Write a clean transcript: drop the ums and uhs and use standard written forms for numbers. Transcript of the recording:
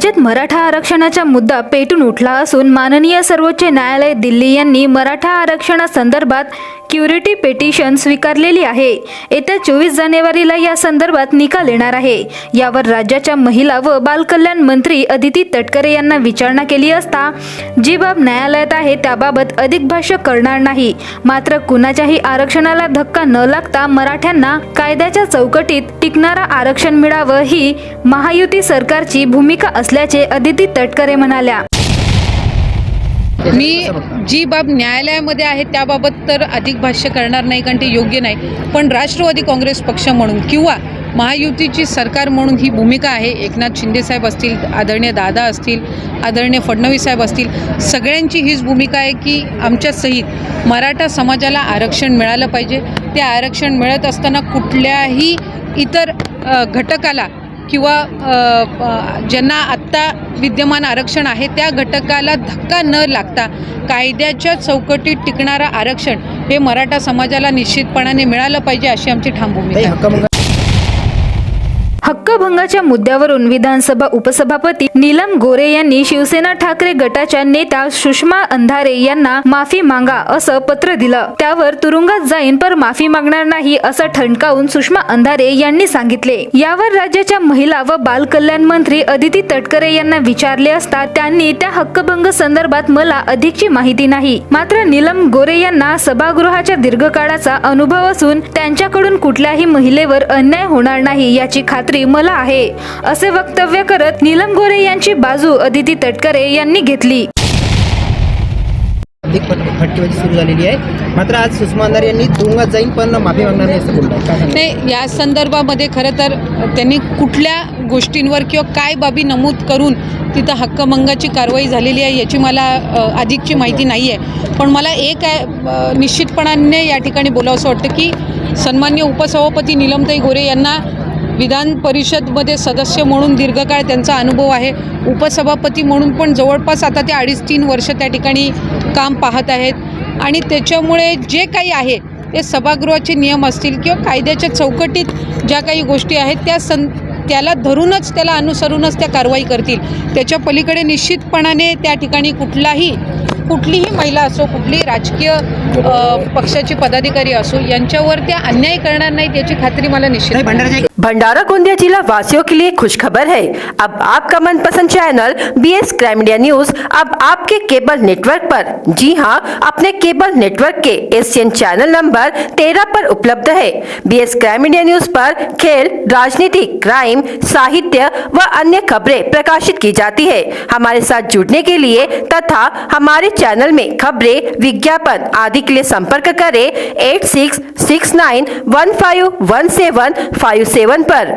राज्यात मराठा आरक्षणाचा मुद्दा पेटून उठला असून माननीय सर्वोच्च न्यायालय दिल्ली यांनी मराठा आरक्षणासंदर्भात क्युरिटी पिटिशन स्वीकारलेली आहे। येत्या 24 जानेवारीला या संदर्भात निकाल येणार आहे। यावर राज्याच्या महिला व बालकल्याण मंत्री अदिती तटकरे यांना विचारणा केली असता जी बाब न्यायालयात आहे त्याबाबत अधिक भाष्य करणार नाही, मात्र कुणाच्याही आरक्षणाला धक्का न लागता मराठ्यांना कायद्याच्या चौकटीत टिकणारा आरक्षण मिळावं ही महायुती सरकारची भूमिका असल्याचे अदिती तटकरे म्हणाल्या। मी जी बाब न्यायालयामध्ये आहे त्याबाबत तर अधिक भाष्य करणार नाही, कारण ते योग्य नाही। पण राष्ट्रवादी काँग्रेस पक्ष म्हणून किंवा महायुतीची सरकार म्हणून ही भूमिका आहे। एकनाथ शिंदे साहेब असतील, आदरणीय दादा असतील, आदरणीय फडणवीस साहेब असतील, सगळ्यांची हीच भूमिका आहे की आमच्या सहित मराठा समाजाला आरक्षण मिळालं पाहिजे। ते आरक्षण मिळत असताना कुठल्याही इतर घटकाला किंवा ज्यांना आत्ता विद्यमान आरक्षण आहे त्या घटकाला धक्का न लागता कायद्याच्या चौकटीत टिकणारं आरक्षण हे मराठा समाजाला निश्चितपणाने मिळालं पाहिजे, अशी आमची ठाम भूमिका आहे। हक्कभंगाच्या मुद्द्यावरून विधानसभा उपसभापती नीलम गोरे यांनी शिवसेना ठाकरे गटाच्या नेत्या सुषमा अंधारे यांना माफी मागा असं पत्र दिलं। त्यावर तुरुंगात जाईन पर माफी मागणार नाही असं ठणकावून सुषमा अंधारे यांनी सांगितले। यावर राज्याच्या महिला व बालकल्याण मंत्री अदिती तटकरे यांना विचारले असता त्यांनी त्या हक्कभंग संदर्भात मला अधिकची माहिती नाही, मात्र नीलम गोरे यांना सभागृहाच्या दीर्घकाळाचा अनुभव असून त्यांच्याकडून कुठल्याही महिलेवर अन्याय होणार नाही याची खात्री मला आहे, असे वक्तव्य करत नीलम गोरे यांची बाजू अदिती तटकरे यांनी घेतली। अधिक फटकेबाजी सुरू झालेली आहे, मात्र आज सुषमा अंधारे यांनी तुरुंगात जाईन पण माफी मागणार नाही असं बोलतात। नाही, या संदर्भामध्ये खरं तर त्यांनी कुठल्या गोष्टींवर किंवा काय बाबी नमूद करून तिथं हक्कभंगाची कारवाई झालेली आहे याची मला अधिकची माहिती नाही आहे। पण मला एक निश्चितपणाने या ठिकाणी बोलावंसं वाटतं की सन्माननीय उपसभापती नीलमताई गोरे यांना विधान परिषदमध्ये सदस्य म्हणून दीर्घकाळ त्यांचा अनुभव आहे। उपसभापती म्हणून पण जवळपास आता ते 2.5-3 वर्ष त्या ठिकाणी काम पाहत आहेत आणि त्याच्यामुळे जे काही आहे ते सभागृहाचे नियम असतील किंवा कायद्याच्या चौकटीत ज्या काही गोष्टी आहेत त्याला धरूनच त्याला अनुसरूनच त्या कारवाई करतील। त्याच्या पलीकडे निश्चितपणाने त्या ठिकाणी कुठलीही महिला असो, कुठलीही राजकीय पक्षाची पदाधिकारी असो यांच्यावर त्या अन्याय करणार नाहीत याची खात्री मला निश्चित आहे। भंडारा गोंदिया जिला वासियों के लिए खुशखबर है। अब आपका मनपसंद channel BS crime media news अब आपके केबल नेटवर्क पर, जी हां, अपने केबल नेटवर्क के एशियन चैनल नंबर 13 पर उपलब्ध है। BS क्राइम मीडिया न्यूज पर खेल, राजनीति, क्राइम, साहित्य व अन्य खबरें प्रकाशित की जाती है। हमारे साथ जुड़ने के लिए तथा हमारे चैनल में खबरें, विज्ञापन आदि के लिए संपर्क करें 8669151757 पर।